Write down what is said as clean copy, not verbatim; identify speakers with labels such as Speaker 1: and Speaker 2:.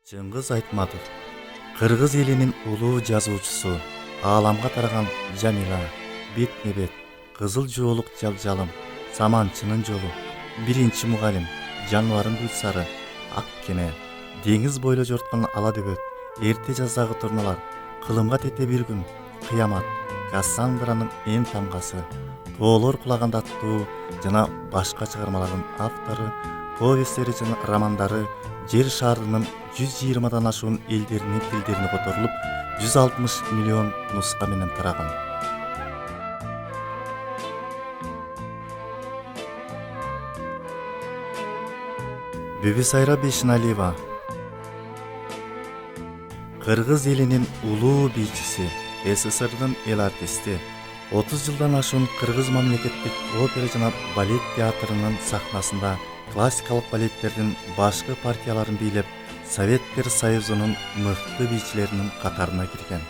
Speaker 1: Чыңгыз Айтматов, Кыргыз элинин улуу жазуучусу, ааламга тараган Жамила, Бетме-бет, Кызыл жоолук Жалжалым, Саманчынын жолу, Биринчи мугалим, Жаныбарым гүл сары, Ак кеме, Деңиз бойло жорткон ала дөбөт, Эрте жаздагы турналар, Кылымга тете бир күн, Кыямат, Кассандранын эң тамгасы, Тоолор кулаганда аттуу жана башка чыгармалардын автору, повесттери жана романдары жер шарынын 120дан ашуун элдеринин тилдерине которулуп, 160 миллион нуска менен тараган. Бибисайра Бешеналиева, Кыргыз элинин улуу бийчиси, СССРдын эл артисти, 30 жылдан ашуун Кыргыз мамлекеттик опера жана балет театрынын сахнасында классикалык балеттердин башкы партияларын бийлеп, Советтер Союзунун мыкты бийчилеринин катарына кирген.